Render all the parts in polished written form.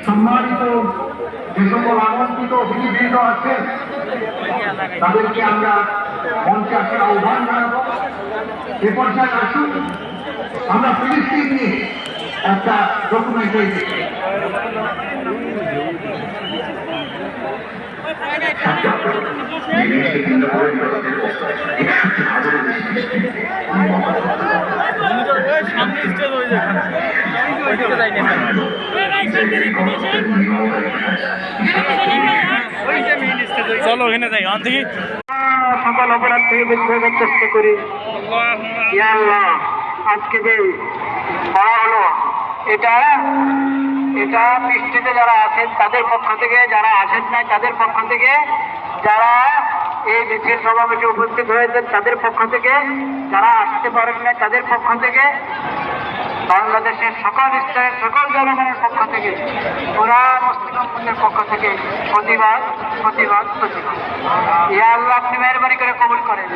সম্মানিত যে সকল আমন্ত্রিত অতিথিবৃন্দ আছেন তাদেরকে আমরা মঞ্চে আসার আহ্বান জানাবো। এ পর্যায়ে আসুন আমরা ফিলিস্তিন নিয়ে একটা ডকুমেন্টারি দেখি। চলো ওখানে যাই থেকে সকল অপরাধ থেকে বেঁচে থাকার চেষ্টা করি। ইয়া আল্লাহ, আজকে যে পড়া হলো এটা পৃষ্ঠে যারা আছেন তাদের পক্ষ থেকে, যারা আসেন নাই তাদের পক্ষ থেকে, যারা এই মিছিল সমাবেশে উপস্থিত হয়েছেন তাদের পক্ষ থেকে, যারা আসতে পারেন না তাদের পক্ষ থেকে, বাংলাদেশের সকল স্তরের সকল জনগণের পক্ষ থেকে, পুরা মুসলিমের পক্ষ থেকে প্রতিবাদ প্রতিবাদ প্রতিবাদ। ইয়া আল্লাহ, আপনি মেহরবানি করে কবুল করেন,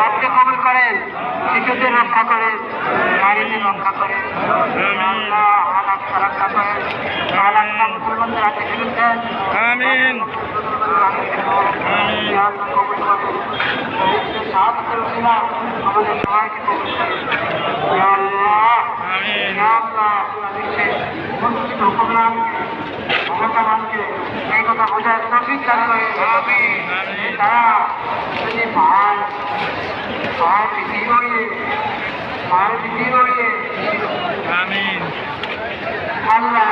আপনি কবুল করেন, শিশুদের রক্ষা করেন, নারীদের রক্ষা করেন, রক্ষা করেন, মুসলমানদের হাতে ফেরত দেন। আমিন। আমাদের সবাইকে কবুল করেন। ইয়া আল্লাহ, এই কথা বোঝার তৌফিক দান করেন। তারা যদি পাহাড় বিক্রি করিয়ে আল্লাহ